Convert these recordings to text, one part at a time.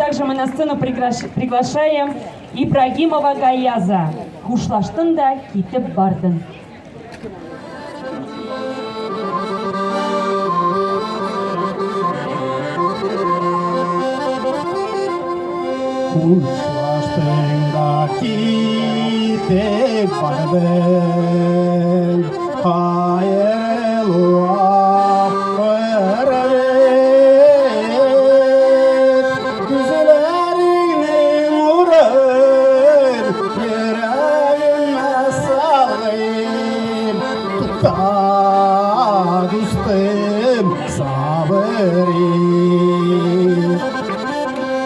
также мы на сцену приглашаем Ибрагимова Гаяза. Хушлаштын да кетип бардын. Хушлаштын да кетип бардын. Хайырлы düştüm sabırı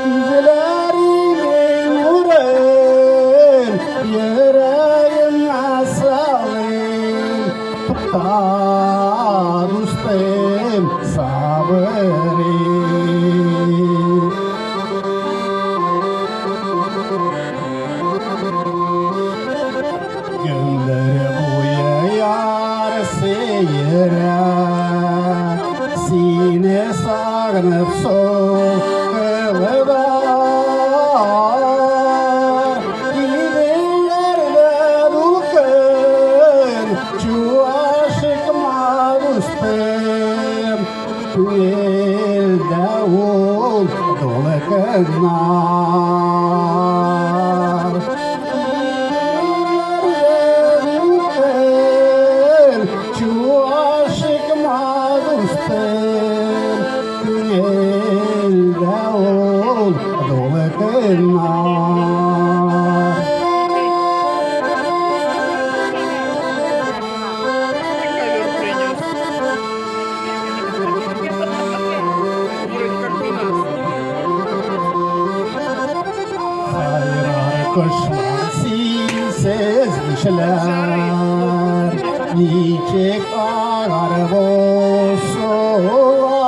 Güzellerin uğrun yüreğime salın Tukta düştüm sabırı Gönlleri buya yar seyirek Sine sağınıp soğuklar Gidenlerde dulkın Şu aşıkma düştüm Şu elde ol dolu kızlar Şu aşıkma düştüm Elde ol dolu kızlar Hayrar kuşlar silsiz düşler Niçik ağar boşsular